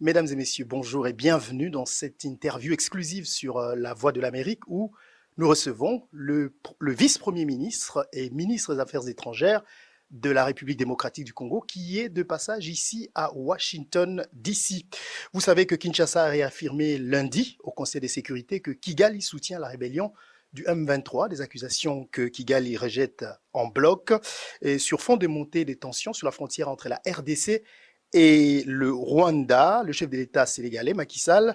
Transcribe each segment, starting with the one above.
Mesdames et messieurs, bonjour et bienvenue dans cette interview exclusive sur La Voix de l'Amérique où nous recevons le vice-premier ministre et ministre des Affaires étrangères de la République démocratique du Congo qui est de passage ici à Washington, D.C. Vous savez que Kinshasa a réaffirmé lundi au Conseil de sécurité que Kigali soutient la rébellion du M23, des accusations que Kigali rejette en bloc, et sur fond de montée des tensions sur la frontière entre la RDC et le Rwanda. Le chef de l'État sénégalais, Macky Sall,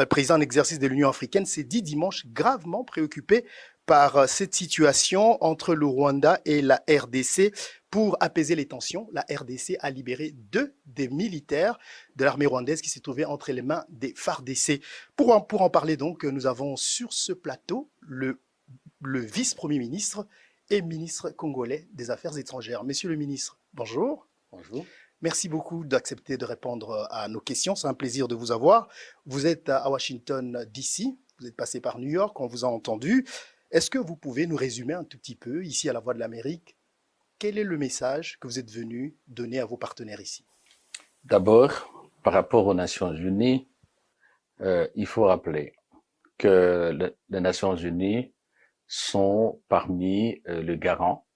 président en exercice de l'Union africaine, s'est dit dimanche gravement préoccupé par cette situation entre le Rwanda et la RDC. Pour apaiser les tensions, la RDC a libéré deux des militaires de l'armée rwandaise qui s'est trouvé entre les mains des FARDC. Pour en parler donc, nous avons sur ce plateau le vice-premier ministre et ministre congolais des Affaires étrangères. Monsieur le ministre, bonjour. Bonjour. Merci beaucoup d'accepter de répondre à nos questions. C'est un plaisir de vous avoir. Vous êtes à Washington, D.C. Vous êtes passé par New York, on vous a entendu. Est-ce que vous pouvez nous résumer un tout petit peu, ici à la Voix de l'Amérique, quel est le message que vous êtes venu donner à vos partenaires ici? D'abord, par rapport aux Nations Unies, il faut rappeler que les Nations Unies sont parmi les garants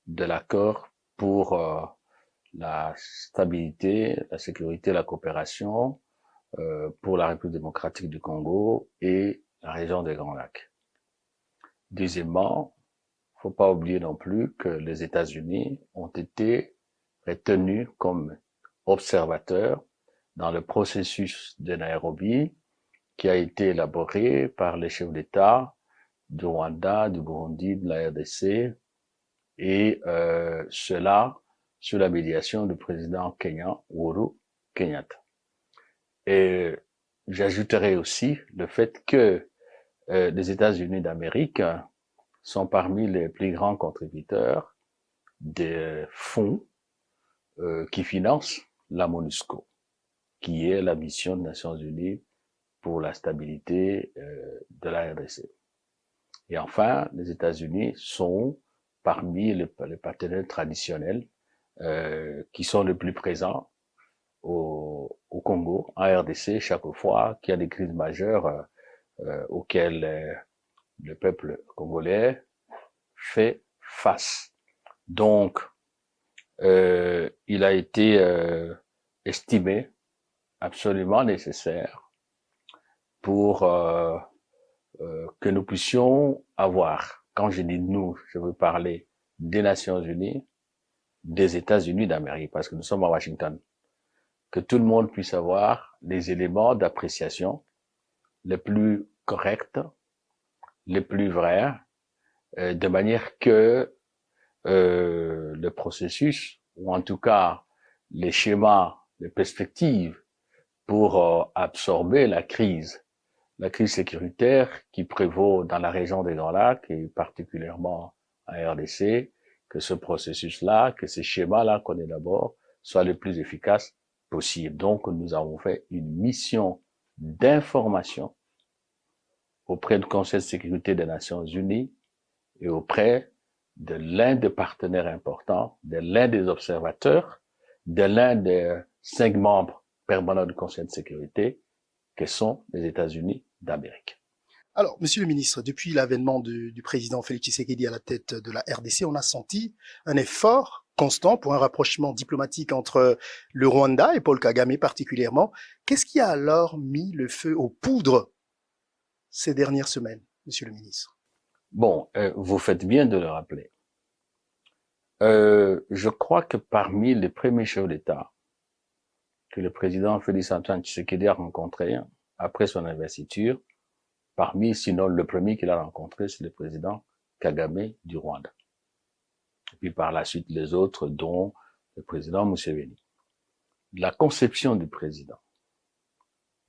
de l'accord pour la stabilité, la sécurité, la coopération pour la République démocratique du Congo et la région des Grands Lacs. Deuxièmement, faut pas oublier non plus que les États-Unis ont été retenus comme observateurs dans le processus de Nairobi qui a été élaboré par les chefs d'État du Rwanda, du Burundi, de la RDC et cela sous la médiation du président kenyan Uhuru Kenyatta. Et j'ajouterai aussi le fait que les États-Unis d'Amérique sont parmi les plus grands contributeurs des fonds qui financent la MONUSCO, qui est la mission des Nations Unies pour la stabilité de la RDC. Et enfin, les États-Unis sont parmi les partenaires traditionnels qui sont les plus présents au Congo, en RDC, chaque fois qu'il y a des crises majeures auxquelles le peuple congolais fait face. Donc, il a été estimé absolument nécessaire pour que nous puissions avoir, quand je dis nous, je veux parler des Nations Unies, des États-Unis d'Amérique, parce que nous sommes à Washington, que tout le monde puisse avoir les éléments d'appréciation les plus corrects, les plus vrais, de manière que le processus, ou en tout cas les schémas, les perspectives pour absorber la crise sécuritaire qui prévaut dans la région des Grands Lacs et particulièrement en RDC, que ce processus-là, que ces schémas-là qu'on élabore soient les plus efficaces possibles. Donc, nous avons fait une mission d'information auprès du Conseil de sécurité des Nations Unies et auprès de l'un des partenaires importants, de l'un des observateurs, de l'un des 5 membres permanents du Conseil de sécurité, que sont les États-Unis d'Amérique. Alors, monsieur le ministre, depuis l'avènement du président Félix Tshisekedi à la tête de la RDC, on a senti un effort constant pour un rapprochement diplomatique entre le Rwanda et Paul Kagame particulièrement. Qu'est-ce qui a alors mis le feu aux poudres ces dernières semaines, monsieur le ministre? Bon, vous faites bien de le rappeler. Je crois que parmi les premiers chefs d'État que le président Félix-Antoine Tshisekedi a rencontré après son investiture, parmi, sinon le premier qu'il a rencontré, c'est le président Kagame du Rwanda. Et puis par la suite, les autres, dont le président Museveni. La conception du président,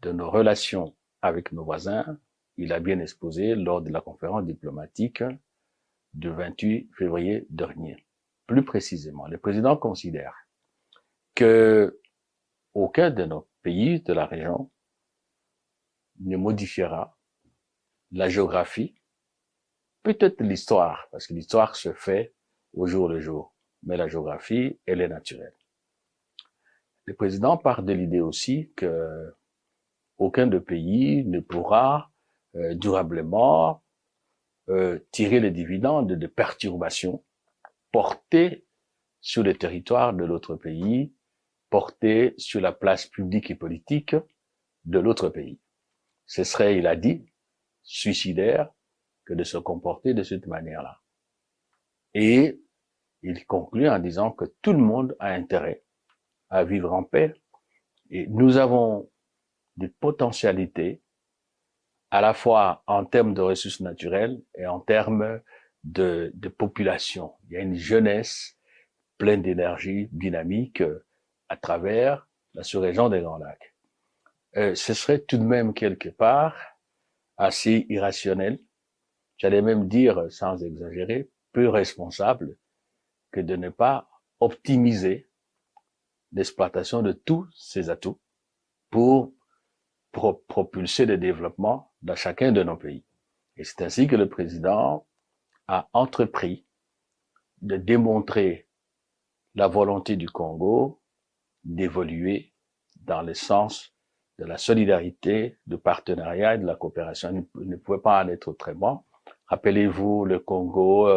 de nos relations avec nos voisins, il a bien exposé lors de la conférence diplomatique du 28 février dernier. Plus précisément, le président considère que aucun de nos pays de la région ne modifiera la géographie, peut-être l'histoire, parce que l'histoire se fait au jour le jour, mais la géographie, elle est naturelle. le président part de l'idée aussi que aucun des pays ne pourra durablement tirer les dividendes de perturbations portées sur le territoire de l'autre pays, portées sur la place publique et politique de l'autre pays. Ce serait, il a dit, suicidaire que de se comporter de cette manière-là. Et il conclut en disant que tout le monde a intérêt à vivre en paix et nous avons des potentialités à la fois en termes de ressources naturelles et en termes de population. Il y a une jeunesse pleine d'énergie, dynamique à travers la sous-région des Grands Lacs. Ce serait tout de même quelque part assez irrationnel, j'allais même dire, sans exagérer, peu responsable que de ne pas optimiser l'exploitation de tous ces atouts pour propulser le développement dans chacun de nos pays. Et c'est ainsi que le président a entrepris de démontrer la volonté du Congo d'évoluer dans le sens de la solidarité, du partenariat et de la coopération. Il ne pouvait pas en être autrement. Rappelez-vous le Congo,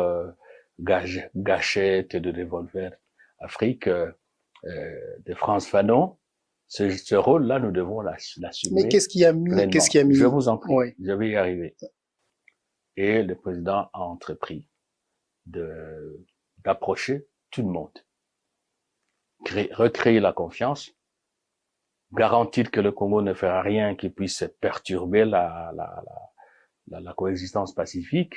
gâchette de revolver Afrique de France Fanon. Ce rôle-là, nous devons l'assumer. Mais qu'est-ce qui a mis Je vous en prie, oui. Je vais y arriver. Et le président a entrepris d'approcher tout le monde, recréer la confiance, garantir que le Congo ne fera rien qui puisse perturber la coexistence pacifique,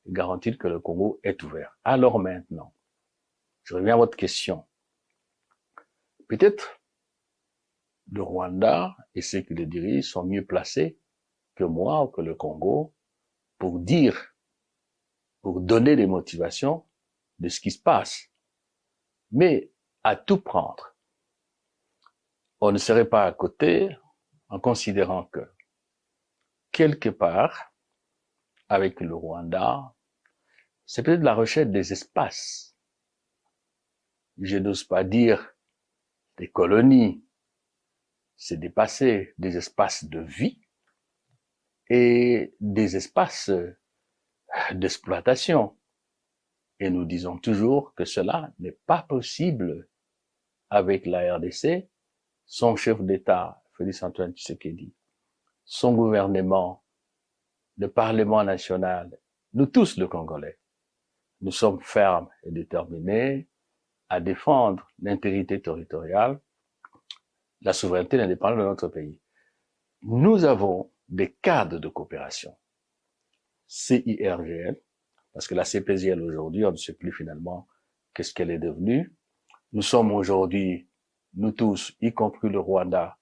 et garantir que le Congo est ouvert. Alors maintenant, je reviens à votre question. Peut-être le Rwanda et ceux qui le dirigent sont mieux placés que moi ou que le Congo pour dire, pour donner des motivations de ce qui se passe. Mais à tout prendre, on ne serait pas à côté en considérant que quelque part, avec le Rwanda, c'est peut-être la recherche des espaces. Je n'ose pas dire des colonies, c'est dépasser des espaces de vie et des espaces d'exploitation. Et nous disons toujours que cela n'est pas possible avec la RDC, son chef d'État, Félix-Antoine Tshisekedi, son gouvernement, le Parlement national, nous tous les Congolais, nous sommes fermes et déterminés à défendre l'intégrité territoriale, la souveraineté et l'indépendance de notre pays. Nous avons des cadres de coopération, CIRGL, parce que la CPGL aujourd'hui, on ne sait plus finalement qu'est-ce qu'elle est devenue. Nous sommes aujourd'hui, nous tous, y compris le Rwanda,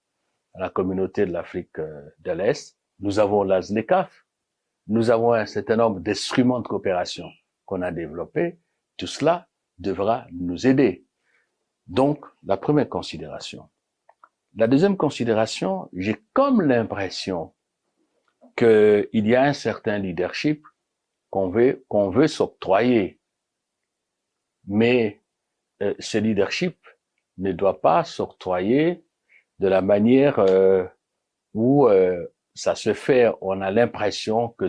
la communauté de l'Afrique de l'Est, nous avons la ZLECAf, nous avons un certain nombre d'instruments de coopération qu'on a développés. Tout cela devra nous aider. Donc, la première considération. La deuxième considération, j'ai comme l'impression qu'il y a un certain leadership qu'on veut s'octroyer. Mais ce leadership ne doit pas s'octroyer de la manière où ça se fait. On a l'impression que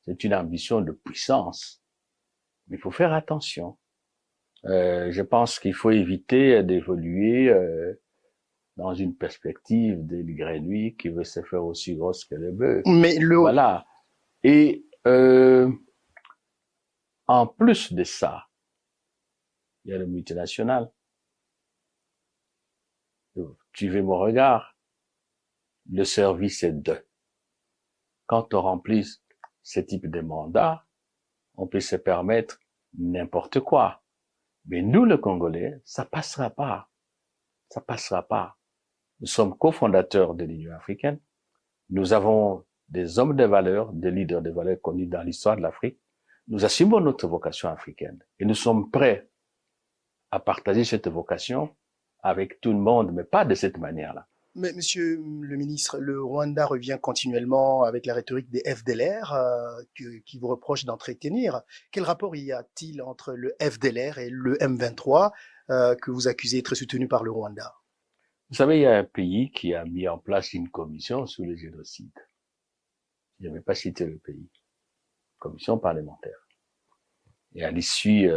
c'est une ambition de puissance. Mais il faut faire attention. Je pense qu'il faut éviter d'évoluer dans une perspective de l'igrénuit qui veut se faire aussi grosse que le bœuf. Mais Voilà. Et en plus de ça, il y a le multinational. Suivez mon regard. Le service est de. Quand on remplit ce type de mandat, on peut se permettre n'importe quoi. Mais nous, les Congolais, ça passera pas. Ça passera pas. Nous sommes cofondateurs de l'Union africaine. Nous avons des hommes de valeur, des leaders de valeur connus dans l'histoire de l'Afrique. Nous assumons notre vocation africaine et nous sommes prêts à partager cette vocation avec tout le monde, mais pas de cette manière-là. Mais monsieur le ministre, le Rwanda revient continuellement avec la rhétorique des FDLR qui vous reprochent d'entretenir. Quel rapport y a-t-il entre le FDLR et le M23 que vous accusez d'être soutenu par le Rwanda? Vous savez, il y a un pays qui a mis en place une commission sur le génocide. Je ne vais pas citer le pays. Commission parlementaire. Et à l'issue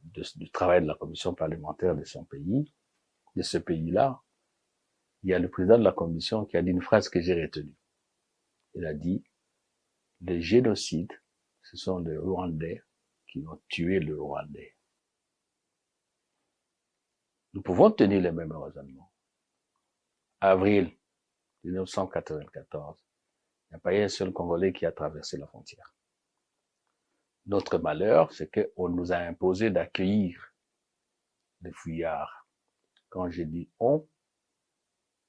du travail de la commission parlementaire de son pays, de ce pays-là, il y a le président de la commission qui a dit une phrase que j'ai retenue. Il a dit, le génocide, ce sont les Rwandais qui ont tué le Rwandais. Nous pouvons tenir les mêmes raisonnements. Avril 1994, il n'y a pas eu un seul Congolais qui a traversé la frontière. Notre malheur, c'est qu'on nous a imposé d'accueillir des fouillards. Quand je dis on,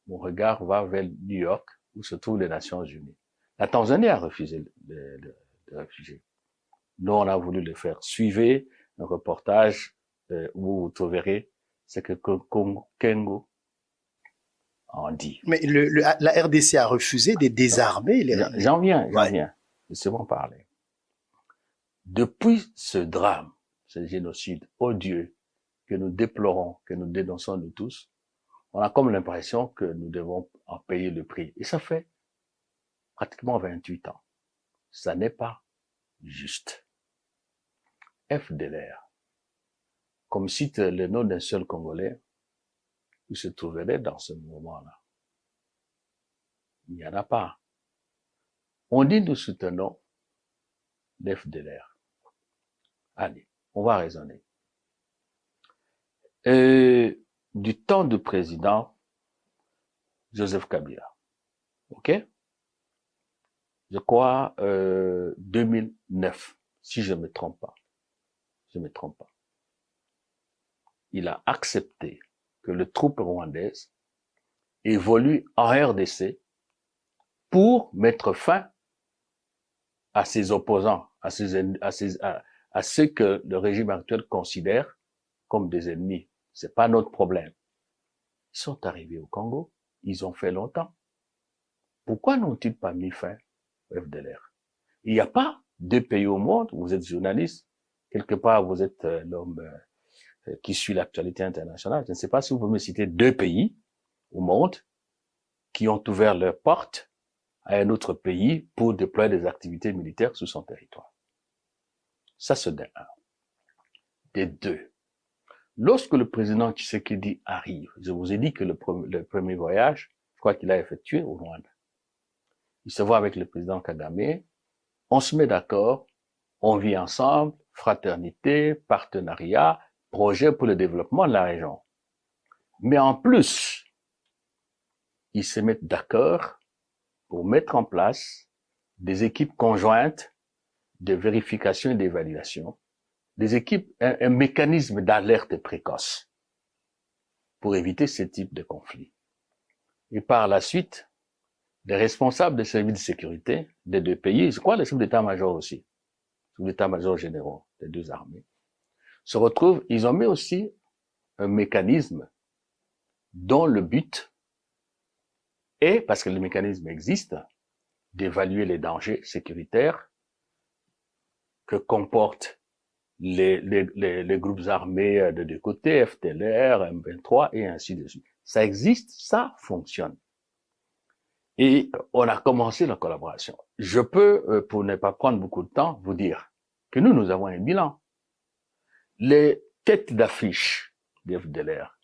mon regard va vers New York, où se trouvent les Nations Unies. La Tanzanie a refusé de réfugiés. Nous, on a voulu le faire. Suivez un reportage où vous trouverez ce que Kengo en dit. Mais la RDC a refusé de désarmer les... J'en viens. Laissez-moi parler. Depuis ce drame, ce génocide odieux que nous déplorons, que nous dénonçons nous tous, on a comme l'impression que nous devons en payer le prix. Et ça fait pratiquement 28 ans. Ça n'est pas juste. FDLR, comme cite le nom d'un seul Congolais, où se trouverait dans ce moment-là. Il n'y en a pas. On dit nous soutenons l'FDLR. Allez, on va raisonner. Du temps du président Joseph Kabila, ok? Je crois 2009, si je me trompe pas. Il a accepté que les troupes rwandaises évoluent en RDC pour mettre fin à ses opposants, à ceux que le régime actuel considère comme des ennemis. C'est pas notre problème. Ils sont arrivés au Congo, ils ont fait longtemps. Pourquoi n'ont-ils pas mis fin au FDLR? Il n'y a pas deux pays au monde, vous êtes journaliste, quelque part vous êtes l'homme qui suit l'actualité internationale. Je ne sais pas si vous pouvez me citer deux pays au monde qui ont ouvert leurs portes à un autre pays pour déployer des activités militaires sur son territoire. Ça, c'est de un. De deux, lorsque le président Tshisekedi arrive, je vous ai dit que le premier voyage, je crois qu'il a effectué au Rwanda. Il se voit avec le président Kagame, on se met d'accord, on vit ensemble, fraternité, partenariat, projet pour le développement de la région. Mais en plus, ils se mettent d'accord pour mettre en place des équipes conjointes de vérification et d'évaluation, des équipes, un mécanisme d'alerte précoce pour éviter ce type de conflit. Et par la suite, les responsables des services de sécurité des deux pays, je crois les chefs d'état-major aussi, chefs d'état-major généraux des deux armées, se retrouvent, ils ont mis aussi un mécanisme dont le but est, parce que le mécanisme existe, d'évaluer les dangers sécuritaires que comportent les groupes armés de deux côtés, FDLR, M23 et ainsi de suite. Ça existe, ça fonctionne. Et on a commencé la collaboration. Je peux, pour ne pas prendre beaucoup de temps, vous dire que nous avons un bilan. Les têtes d'affiche des FDLR,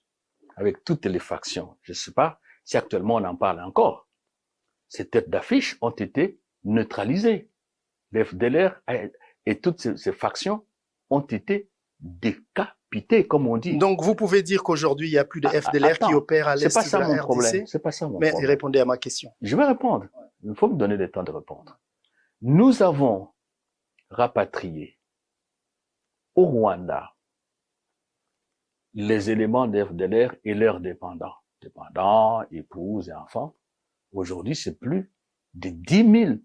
avec toutes les factions, je ne sais pas si actuellement on en parle encore, ces têtes d'affiche ont été neutralisées. Les FDLR et toutes ces factions ont été décapitées, comme on dit. Donc, vous pouvez dire qu'aujourd'hui, il n'y a plus de FDLR qui opèrent à l'est de la RDC? C'est pas ça mon problème. problème. Mais répondez à ma question. Je vais répondre. Il faut me donner le temps de répondre. Nous avons rapatrié au Rwanda les éléments des FDLR et leurs dépendants, épouses et enfants. Aujourd'hui, c'est plus de 10 000.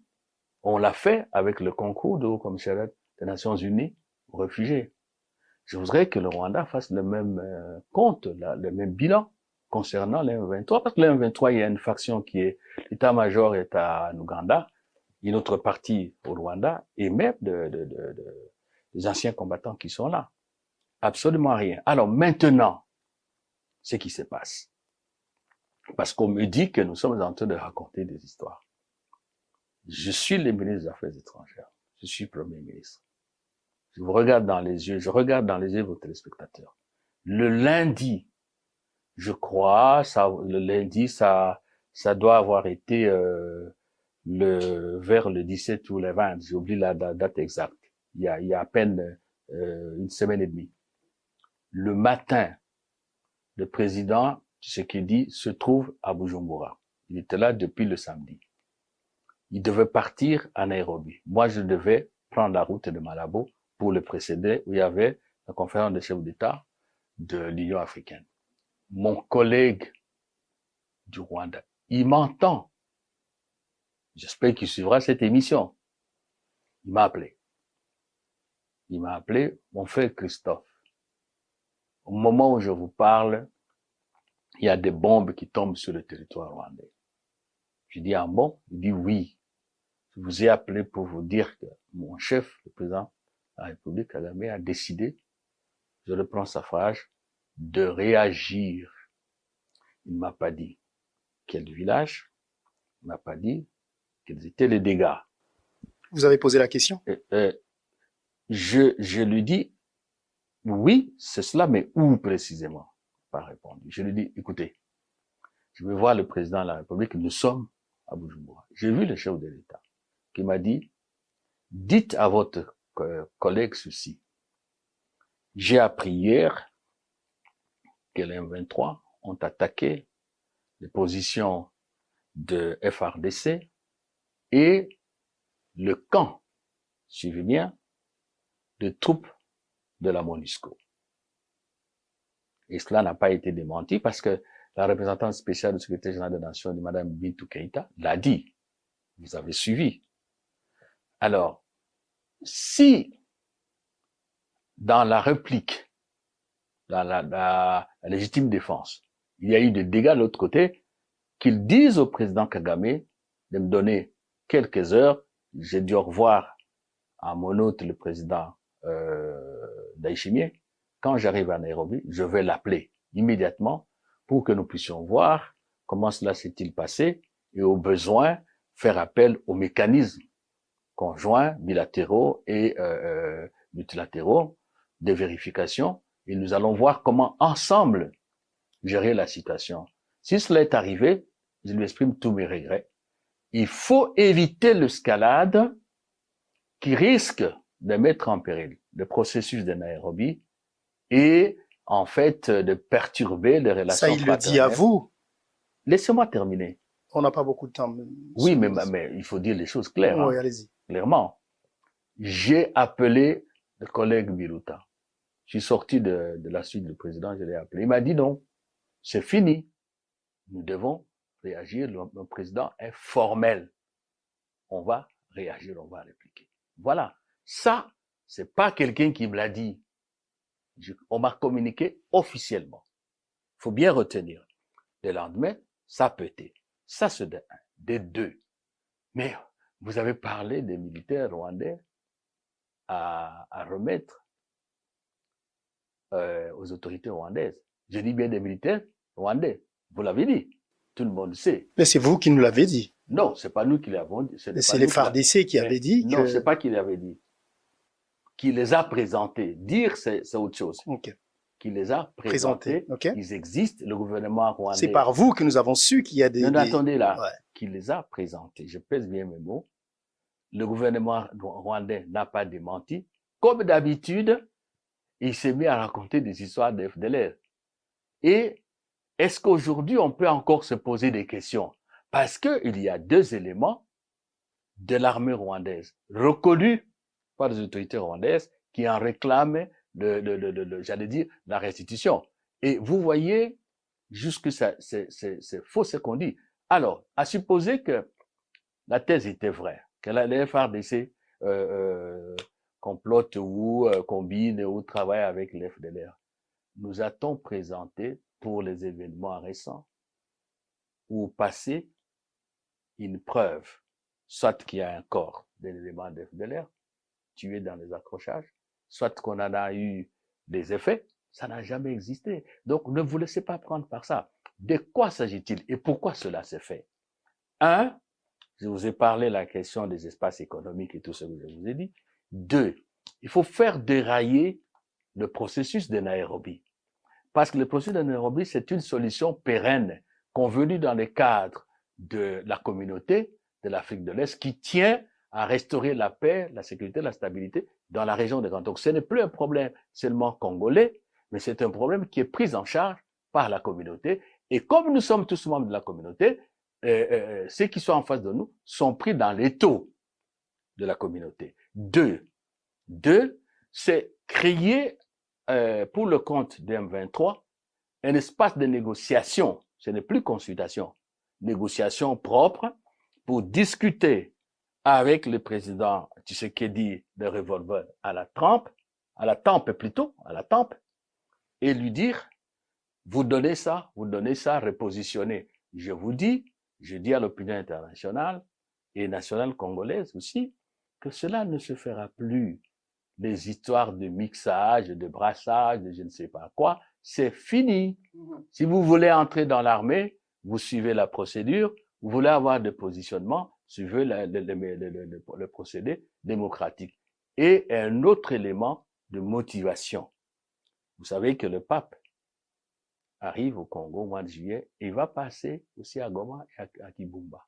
On l'a fait avec le concours du Haut-Commissariat des Nations Unies aux réfugiés. Je voudrais que le Rwanda fasse le même compte, le même bilan concernant les M23, parce que les M23, il y a une faction qui est, l'état-major est à Ouganda, une autre partie au Rwanda, et même des anciens combattants qui sont là. Absolument rien. Alors maintenant, ce qui se passe, Parce qu'on me dit que nous sommes en train de raconter des histoires. Je suis le ministre des Affaires étrangères. Je suis Premier ministre. Je vous regarde dans les yeux, je regarde dans les yeux vos téléspectateurs. Le lundi, je crois, le lundi, ça doit avoir été vers le 17 ou le 20, j'oublie la date exacte. Il y a à peine une semaine et demie. Le matin, le président Tshisekedi se trouve à Bujumbura. Il était là depuis le samedi. Il devait partir à Nairobi. Moi, je devais prendre la route de Malabo pour le précéder, où il y avait la conférence des chefs d'État de l'Union africaine. Mon collègue du Rwanda, il m'entend. J'espère qu'il suivra cette émission. Il m'a appelé. Il m'a appelé, mon frère Christophe. Au moment où je vous parle, il y a des bombes qui tombent sur le territoire rwandais. Je dis, ah bon? Il dit, oui. Je vous ai appelé pour vous dire que mon chef, le président de la République, Kagame, a décidé, je reprends sa phrase, de réagir. Il ne m'a pas dit quel village, il ne m'a pas dit quels étaient les dégâts. Vous avez posé la question? Je lui dis, oui, c'est cela, mais où précisément? Il n'a pas répondu. Je lui dis, écoutez, je vais voir le président de la République, nous sommes à Bujumbura. J'ai vu le chef de l'État qui m'a dit, dites à votre collègue ceci. J'ai appris hier que les M23 ont attaqué les positions de FRDC et le camp, suivez bien, de troupes de la MONUSCO. Et cela n'a pas été démenti parce que la représentante spéciale du secrétaire général des Nations, Mme Bintou Keïta, l'a dit. Vous avez suivi. Alors, si dans la réplique, dans la légitime défense, il y a eu des dégâts de l'autre côté, qu'ils disent au président Kagame de me donner quelques heures. J'ai dû au revoir à mon hôte, le président Ndayishimiye. Quand j'arrive à Nairobi, je vais l'appeler immédiatement pour que nous puissions voir comment cela s'est-il passé et au besoin faire appel aux mécanismes conjoints, bilatéraux et multilatéraux de vérification et nous allons voir comment ensemble gérer la situation. Si cela est arrivé, je lui exprime tous mes regrets. Il faut éviter l'escalade qui risque de mettre en péril le processus de Nairobi et en fait de perturber les relations fraternelles. Ça, il le dit à vous. Laissez-moi terminer. On n'a pas beaucoup de temps. Oui, mais il faut dire les choses claires. Oui, allez-y. Clairement. J'ai appelé le collègue Biruta. Je suis sorti de la suite du président, je l'ai appelé. Il m'a dit non, c'est fini. Nous devons réagir. Le président est formel. On va réagir, on va répliquer. Voilà. Ça, c'est pas quelqu'un qui me l'a dit. On m'a communiqué officiellement. Il faut bien retenir. Le lendemain, ça a pété. Ça, c'est de un. De deux. Mais vous avez parlé des militaires rwandais à remettre aux autorités rwandaises. Je dis bien des militaires rwandais. Vous l'avez dit. Tout le monde sait. Mais c'est vous qui nous l'avez dit. Non, c'est pas nous qui l'avons dit. C'est les FARDC qui avaient dit. Non, c'est pas qui l'avait dit. Qui les a présentés. Dire, c'est autre chose. Okay. Qui les a présentés. Okay. Ils existent. Le gouvernement rwandais. C'est par vous que nous avons su qu'il y a des. Non, attendez là. Ouais. Qui les a présentés. Je pèse bien mes mots. Le gouvernement rwandais n'a pas démenti. Comme d'habitude, il s'est mis à raconter des histoires de FDLR. Et est-ce qu'aujourd'hui, on peut encore se poser des questions? Parce qu'il y a deux éléments de l'armée rwandaise reconnus par les autorités rwandaises qui en réclament, j'allais dire, la restitution. Et vous voyez, jusque ça, c'est faux ce qu'on dit. Alors, à supposer que la thèse était vraie, que les FARDC complotent ou combinent ou travaillent avec les FDLR, nous a-t-on présenté pour les événements récents ou passés une preuve, soit qu'il y a un corps d'un élément de FDLR tué dans les accrochages, soit qu'on en a eu des effets, ça n'a jamais existé. Donc ne vous laissez pas prendre par ça. De quoi s'agit-il et pourquoi cela s'est fait? Un, je vous ai parlé de la question des espaces économiques et tout ce que je vous ai dit. Deux, il faut faire dérailler le processus de Nairobi. Parce que le processus de Nairobi, c'est une solution pérenne, convenue dans le cadre de la communauté de l'Afrique de l'Est, qui tient à restaurer la paix, la sécurité, la stabilité dans la région des Grands. Donc ce n'est plus un problème seulement congolais, mais c'est un problème qui est pris en charge par la communauté. Et comme nous sommes tous membres de la communauté, ceux qui sont en face de nous sont pris dans l'étau de la communauté. Deux, c'est créer pour le compte du M23 un espace de négociation. Ce n'est plus consultation, négociation propre pour discuter avec le président Tshisekedi de revolver à la tempe, et lui dire, vous donnez ça, repositionner. Je dis à l'opinion internationale et nationale congolaise aussi, que cela ne se fera plus. Les histoires de mixage, de brassage, de je ne sais pas quoi, c'est fini. Si vous voulez entrer dans l'armée, vous suivez la procédure. Vous voulez avoir des positionnements, suivez le procédé démocratique. Et un autre élément de motivation. Vous savez que le pape arrive au Congo au mois de juillet et il va passer aussi à Goma et à Kibumba.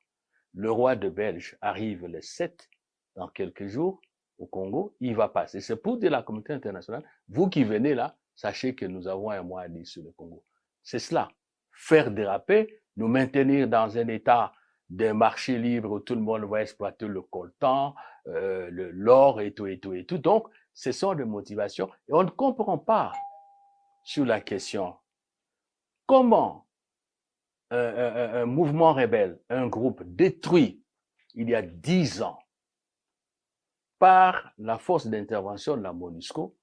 Le roi de Belge arrive le 7, dans quelques jours, au Congo, il va passer. C'est pour dire à la communauté internationale, vous qui venez là, sachez que nous avons un mois à dire sur le Congo. C'est cela. Faire déraper, nous maintenir dans un état de marché libre où tout le monde va exploiter le coltan, l'or et tout. Donc, ce sont des motivations. Et on ne comprend pas sur la question comment un mouvement rebelle, un groupe détruit il y a 10 ans par la force d'intervention de la MONUSCO,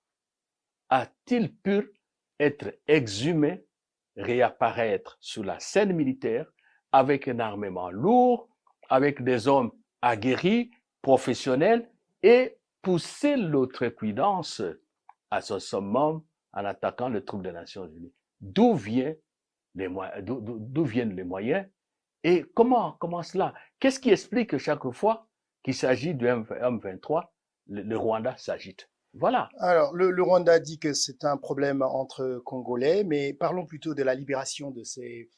a-t-il pu être exhumé, réapparaître sur la scène militaire avec un armement lourd, avec des hommes aguerris, professionnels, et pousser l'outrecuidance à son summum en attaquant les troupes des Nations Unies? D'où viennent les moyens et comment cela? Qu'est-ce qui explique que chaque fois qu'il s'agit du M23, le Rwanda s'agite? Voilà. Alors, le Rwanda dit que c'est un problème entre Congolais, mais parlons plutôt de la libération de ces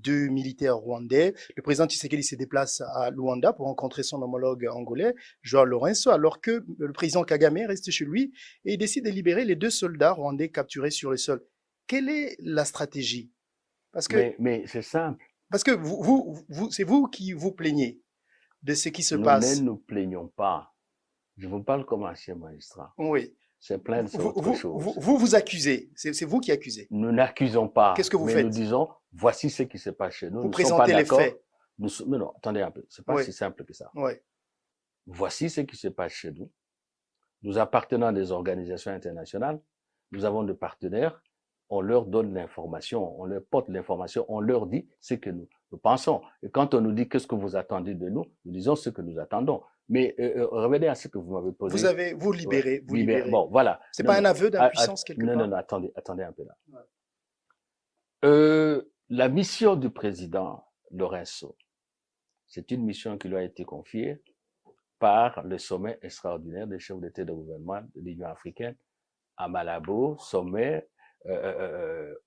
deux militaires rwandais. Le président Tshisekedi se déplace à Luanda pour rencontrer son homologue angolais, Joao Lourenço, alors que le président Kagame reste chez lui et décide de libérer les deux soldats rwandais capturés sur le sol. Quelle est la stratégie? Parce que, Mais c'est simple. parce que c'est vous qui vous plaignez de ce qui se Nous passe. ne nous plaignons pas. Je vous parle comme ancien magistrat. Oui. C'est plein de autre chose. Vous accusez. C'est vous qui accusez. Nous n'accusons pas. Qu'est-ce que vous mais faites? nous disons, voici ce qui se passe chez nous. Vous Nous ne sommes présentez pas les d'accord. faits. Mais non, attendez un peu. C'est pas Oui. si simple que ça. Oui. Voici ce qui se passe chez nous. Nous appartenons à des organisations internationales. Nous avons des partenaires. On leur donne l'information, on leur porte l'information, on leur dit ce que nous pensons. Et quand on nous dit qu'est-ce que vous attendez de nous, nous disons ce que nous attendons. Mais revenez à ce que vous m'avez posé. Vous libérez. Bon, voilà. C'est pas un aveu d'impuissance quelque part? Non, attendez un peu là. Ouais. La mission du président Lourenço, c'est une mission qui lui a été confiée par le sommet extraordinaire des chefs d'État et de gouvernement de l'Union africaine à Malabo, sommet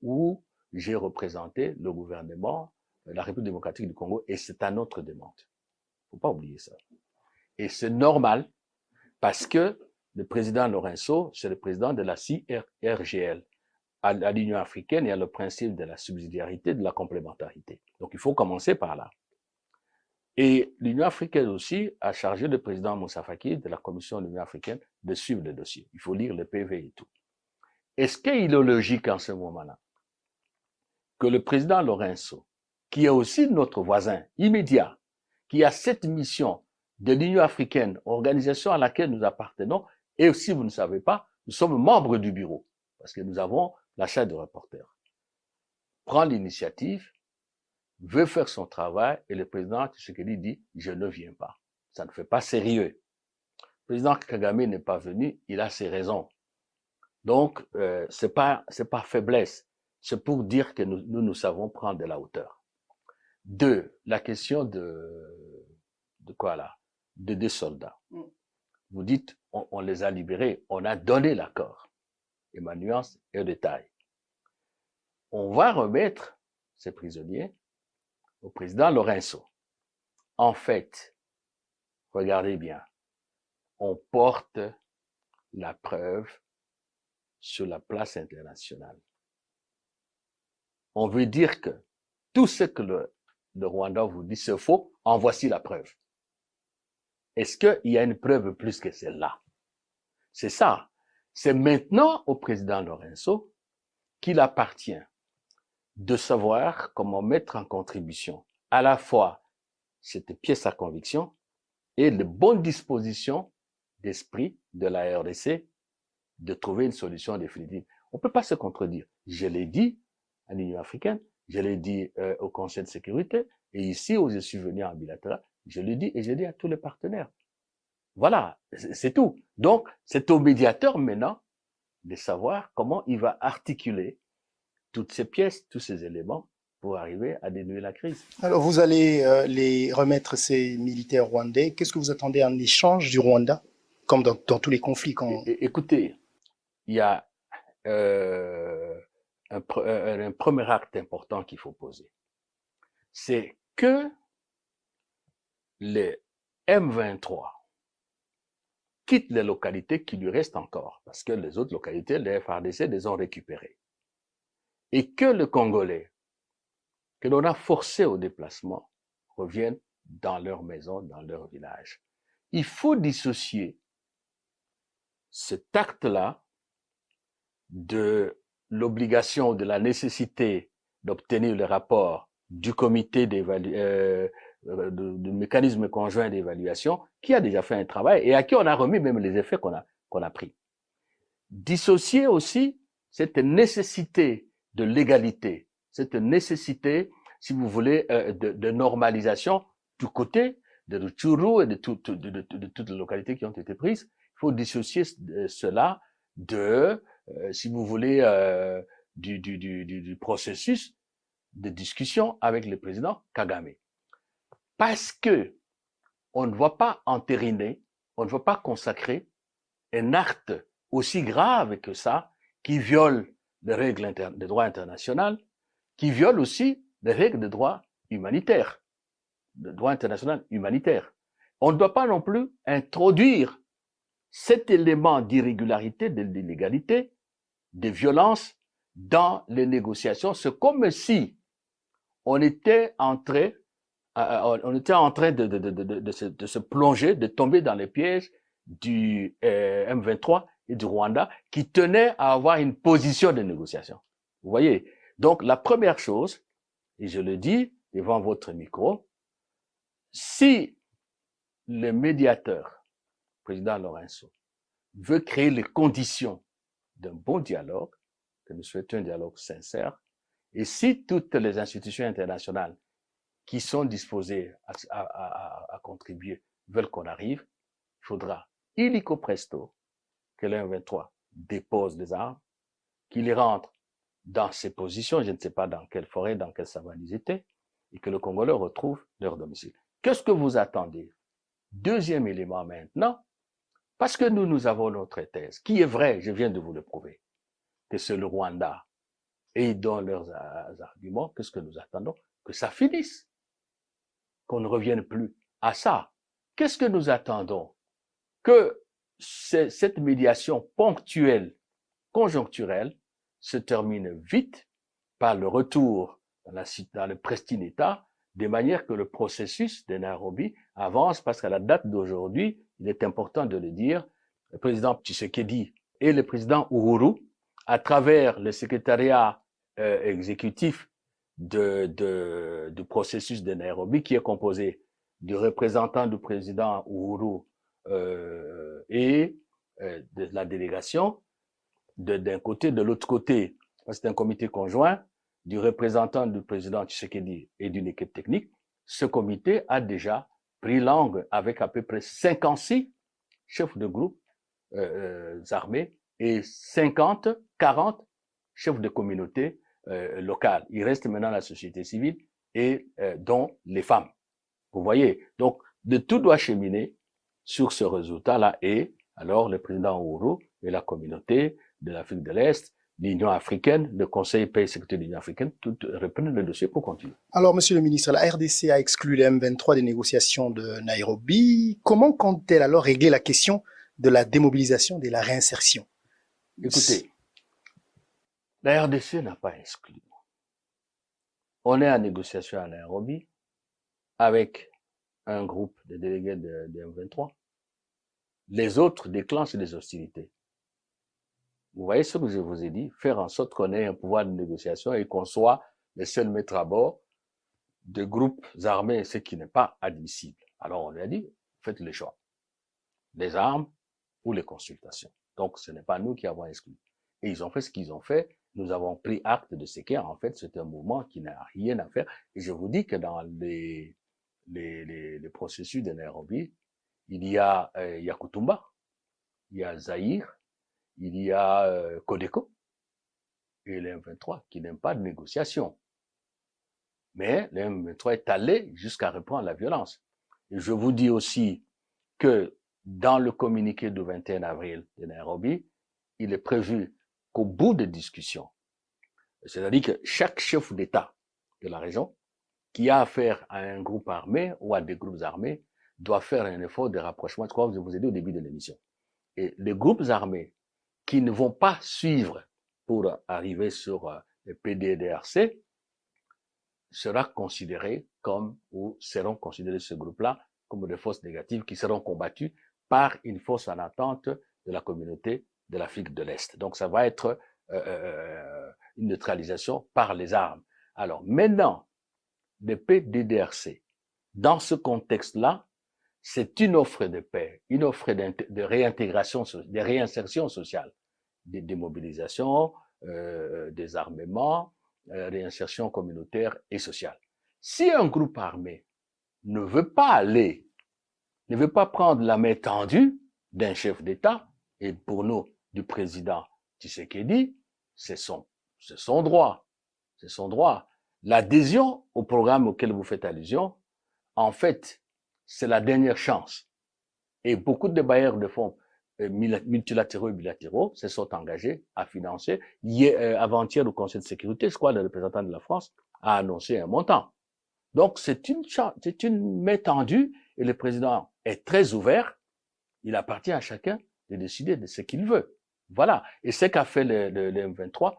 où j'ai représenté le gouvernement, la République démocratique du Congo, et c'est à notre demande. Faut pas oublier ça. Et c'est normal, parce que le président Lourenço, c'est le président de la CIRGL. À l'Union africaine, il y a le principe de la subsidiarité, de la complémentarité. Donc, il faut commencer par là. Et l'Union africaine aussi a chargé le président Moussa Faki de la Commission de l'Union africaine de suivre le dossier. Il faut lire le PV et tout. Est-ce qu'il est logique en ce moment-là que le président Lourenço, qui est aussi notre voisin immédiat, qui a cette mission de l'Union africaine, organisation à laquelle nous appartenons, et aussi, vous ne savez pas, nous sommes membres du bureau, parce que nous avons la chaire de reporters, prend l'initiative, veut faire son travail, et le président Tshisekedi dit « je ne viens pas ». Ça ne fait pas sérieux. Le président Kagame n'est pas venu, il a ses raisons. Donc, c'est pas faiblesse, c'est pour dire que nous savons prendre de la hauteur. Deux, la question de quoi là? De deux soldats. Vous dites, on les a libérés, on a donné l'accord. Et ma nuance est au détail. On va remettre ces prisonniers au président Lourenço. En fait, regardez bien, on porte la preuve sur la place internationale. On veut dire que tout ce que le Rwanda vous dit c'est faux, en voici la preuve. Est-ce qu'il y a une preuve plus que celle-là? C'est ça. C'est maintenant au président Lourenço qu'il appartient de savoir comment mettre en contribution à la fois cette pièce à conviction et les bonnes dispositions d'esprit de la RDC de trouver une solution définitive. On ne peut pas se contredire. Je l'ai dit à l'Union africaine, je l'ai dit au Conseil de sécurité, et ici où je suis venu en bilatéral, je l'ai dit et je l'ai dit à tous les partenaires. Voilà, c'est tout. Donc, c'est au médiateur maintenant de savoir comment il va articuler toutes ces pièces, tous ces éléments pour arriver à dénouer la crise. Alors, vous allez les remettre, ces militaires rwandais. Qu'est-ce que vous attendez en échange du Rwanda, comme dans tous les conflits Écoutez, il y a un premier acte important qu'il faut poser. C'est que les M23 quittent les localités qui lui restent encore, parce que les autres localités, les FARDC les ont récupérées. Et que le Congolais, que l'on a forcé au déplacement, reviennent dans leur maison, dans leur village. Il faut dissocier cet acte-là de l'obligation, de la nécessité d'obtenir le rapport du comité du mécanisme conjoint d'évaluation, qui a déjà fait un travail et à qui on a remis même les effets qu'on a pris. Dissocier aussi cette nécessité de l'égalité, cette nécessité, si vous voulez, de normalisation du côté de Rutshuru et de toutes les localités qui ont été prises. Il faut dissocier cela de, si vous voulez, du processus de discussion avec le président Kagame. Parce que on ne va pas entériner, on ne va pas consacrer un acte aussi grave que ça, qui viole les règles de droit international, qui viole aussi les règles de droit humanitaire, de droit international humanitaire. On ne doit pas non plus introduire cet élément d'irrégularité, d'illégalité, de violence dans les négociations. C'est comme si on était en train de se plonger, de tomber dans les pièges du M23 et du Rwanda qui tenaient à avoir une position de négociation. Vous voyez? Donc, la première chose, et je le dis devant votre micro, si le médiateur, président Lourenço, veut créer les conditions d'un bon dialogue, que nous souhaitons un dialogue sincère, et si toutes les institutions internationales qui sont disposées à contribuer veulent qu'on arrive, il faudra illico presto que le M23 dépose les armes, qu'il rentre dans ses positions, je ne sais pas dans quelle forêt, dans quelle savane ils étaient, et que le Congolais retrouve leur domicile. Qu'est-ce que vous attendez? Deuxième élément maintenant, parce que nous avons notre thèse, qui est vrai, je viens de vous le prouver, que c'est le Rwanda, et ils donnent leurs arguments, qu'est-ce que nous attendons? Que ça finisse, qu'on ne revienne plus à ça. Qu'est-ce que nous attendons? Que cette médiation ponctuelle, conjoncturelle, se termine vite par le retour dans le pristine état, de manière que le processus de Nairobi avance, parce qu'à la date d'aujourd'hui, il est important de le dire, le président Tshisekedi et le président Uhuru, à travers le secrétariat exécutif du processus de Nairobi, qui est composé du représentant du président Uhuru et de la délégation, d'un côté, de l'autre côté, c'est un comité conjoint du représentant du président Tshisekedi et d'une équipe technique. Ce comité a déjà pris langue avec à peu près 56 chefs de groupe armés et 40 chefs de communauté locales. Il reste maintenant la société civile et dont les femmes. Vous voyez, donc de tout doit cheminer sur ce résultat-là et alors le président Uhuru et la communauté de l'Afrique de l'Est, l'Union africaine, le Conseil paix et sécurité de l'Union africaine, tout reprennent le dossier pour continuer. Alors, monsieur le ministre, la RDC a exclu les M23 des négociations de Nairobi. Comment compte-t-elle alors régler la question de la démobilisation et de la réinsertion? Écoutez, la RDC n'a pas exclu. On est en négociation à Nairobi avec un groupe de délégués de M23. Les autres déclenchent des hostilités. Vous voyez ce que je vous ai dit, faire en sorte qu'on ait un pouvoir de négociation et qu'on soit les seuls maîtres à bord de groupes armés, ce qui n'est pas admissible. Alors on lui a dit, faites le choix, les armes ou les consultations. Donc ce n'est pas nous qui avons exclu. Et ils ont fait ce qu'ils ont fait. Nous avons pris acte de ce qu'est. En fait, c'est un mouvement qui n'a rien à faire. Et je vous dis que dans les processus de Nairobi, il y a Yakutumba, il y a Zaïre, il y a Codeco et le M23 qui n'aiment pas de négociation. Mais le M23 est allé jusqu'à reprendre la violence. Et je vous dis aussi que dans le communiqué du 21 avril de Nairobi, il est prévu qu'au bout des discussions, c'est-à-dire que chaque chef d'État de la région qui a affaire à un groupe armé ou à des groupes armés doit faire un effort de rapprochement, comme je vous ai dit au début de l'émission. Et les groupes armés qui ne vont pas suivre pour arriver sur le PDDRC sera considéré comme, ou seront considérés ce groupe-là comme des forces négatives qui seront combattues par une force en attente de la communauté de l'Afrique de l'Est. Donc ça va être une neutralisation par les armes. Alors maintenant, le PDDRC, dans ce contexte-là, c'est une offre de paix, une offre de réintégration, de réinsertion sociale, de démobilisation, des armements, réinsertion communautaire et sociale. Si un groupe armé ne veut pas aller, ne veut pas prendre la main tendue d'un chef d'État, et pour nous, du président Tshisekedi, c'est son droit. C'est son droit. L'adhésion au programme auquel vous faites allusion, en fait, c'est la dernière chance. Et beaucoup de bailleurs de fonds multilatéraux et bilatéraux se sont engagés à financer. Avant-hier, au Conseil de sécurité, je crois, le représentant de la France a annoncé un montant. Donc, c'est une main tendue et le président est très ouvert. Il appartient à chacun de décider de ce qu'il veut. Voilà. Et ce qu'a fait le M23,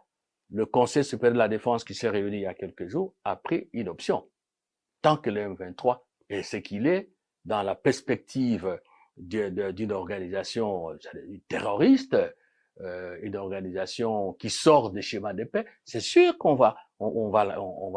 le Conseil supérieur de la défense qui s'est réuni il y a quelques jours a pris une option. Tant que le M23 est ce qu'il est, dans la perspective d'une organisation terroriste, une organisation qui sort des schémas de paix, c'est sûr qu'on va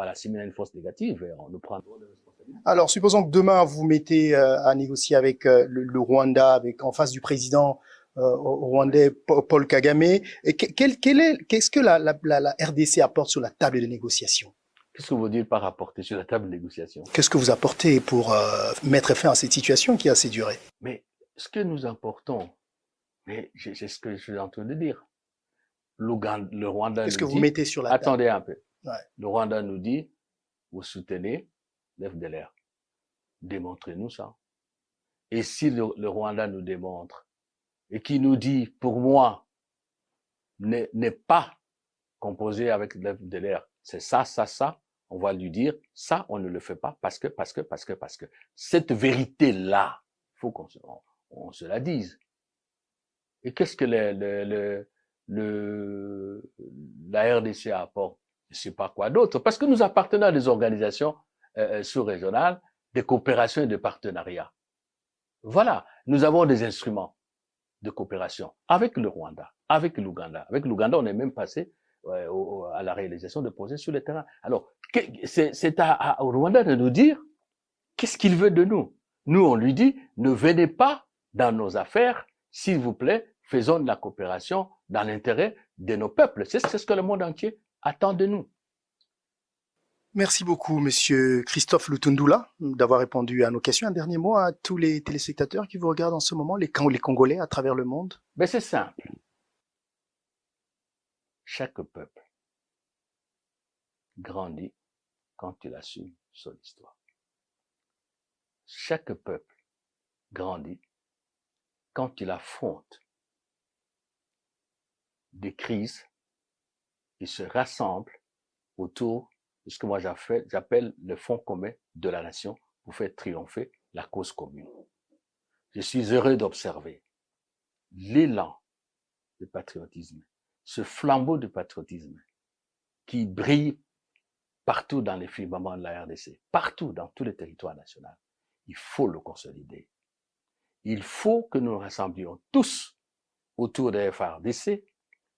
l'assimiler à une force négative et on nous prendra des responsabilités. Alors, supposons que demain vous mettez à négocier avec le Rwanda, avec en face du président rwandais Paul Kagame. Et qu'est-ce que la RDC apporte sur la table de négociation? Qu'est-ce que vous dites par apporter sur la table de négociation? Qu'est-ce que vous apportez pour mettre fin à cette situation qui a assez duré? Mais ce que nous apportons, mais c'est ce que je suis en train de dire. Le Rwanda Qu'est-ce nous que dit, vous mettez sur la table? attendez un peu. Ouais. Le Rwanda nous dit, vous soutenez l'FDLR. Démontrez-nous ça. Et si le Rwanda nous démontre et qui nous dit, pour moi, n'est pas composé avec l'FDLR, c'est ça, on va lui dire, ça, on ne le fait pas parce que. Cette vérité-là, il faut qu'on se la dise. Et qu'est-ce que la RDC apporte? Je sais pas quoi d'autre. Parce que nous appartenons à des organisations sous-régionales, de coopération et de partenariat. Voilà. Nous avons des instruments de coopération avec le Rwanda, avec l'Ouganda. Avec l'Ouganda, on est même passé à la réalisation de projets sur le terrain. Alors, c'est au Rwanda de nous dire qu'est-ce qu'il veut de nous. Nous, on lui dit, ne venez pas dans nos affaires, s'il vous plaît, faisons de la coopération dans l'intérêt de nos peuples. C'est ce que le monde entier attend de nous. Merci beaucoup, Monsieur Christophe Lutundula, d'avoir répondu à nos questions. Un dernier mot à tous les téléspectateurs qui vous regardent en ce moment, les Congolais à travers le monde. Ben c'est simple. Chaque peuple grandit quand il assume son histoire. Chaque peuple grandit quand il affronte des crises et se rassemble autour de ce que moi j'appelle le front commun de la nation pour faire triompher la cause commune. Je suis heureux d'observer l'élan de patriotisme, ce flambeau de patriotisme qui brille partout dans les firmaments de la RDC, partout dans tous les territoires nationaux. Il faut le consolider. Il faut que nous nous rassemblions tous autour des FARDC,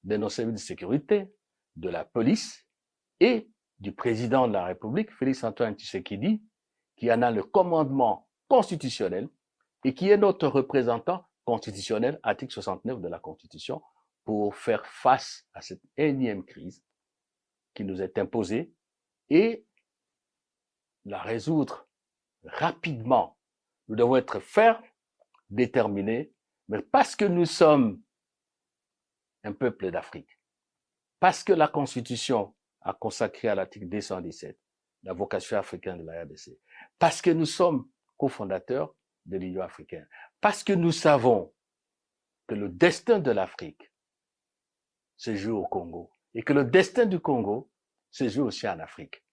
de nos services de sécurité, de la police et du président de la République, Félix-Antoine Tshisekedi, qui en a le commandement constitutionnel et qui est notre représentant constitutionnel, article 69 de la Constitution, pour faire face à cette énième crise qui nous est imposée et la résoudre rapidement. Nous devons être fermes, déterminés, mais parce que nous sommes un peuple d'Afrique, parce que la Constitution a consacré à l'article 217 la vocation africaine de la RDC, parce que nous sommes cofondateurs de l'Union africaine, parce que nous savons que le destin de l'Afrique se joue au Congo et que le destin du Congo se joue aussi en Afrique.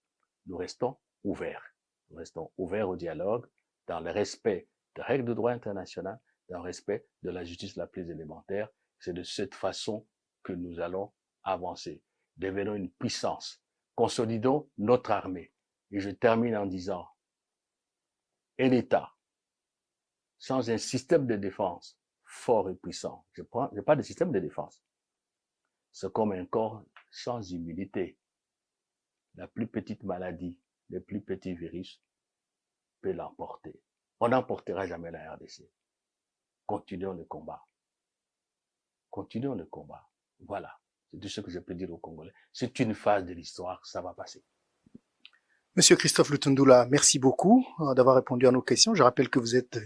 Nous restons ouverts. Nous restons ouverts au dialogue dans le respect des règles de droit international, dans le respect de la justice la plus élémentaire. C'est de cette façon que nous allons avancer. Devenons une puissance. Consolidons notre armée. Et je termine en disant, un État sans un système de défense fort et puissant, je parle de système de défense, c'est comme un corps sans immunité. La plus petite maladie, le plus petit virus peut l'emporter. On n'emportera jamais la RDC. Continuons le combat. Continuons le combat. Voilà. C'est tout ce que je peux dire aux Congolais. C'est une phase de l'histoire, ça va passer. Monsieur Christophe Lutundula, merci beaucoup d'avoir répondu à nos questions. Je rappelle que vous êtes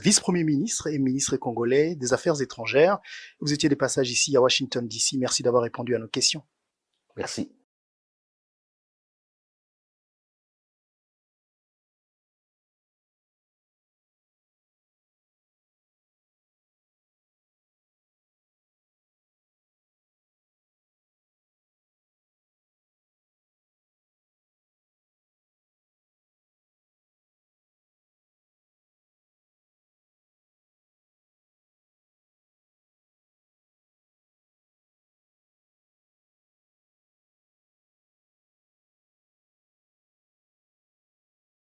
vice-premier ministre et ministre congolais des Affaires étrangères. Vous étiez des passages ici à Washington DC. Merci d'avoir répondu à nos questions. Merci.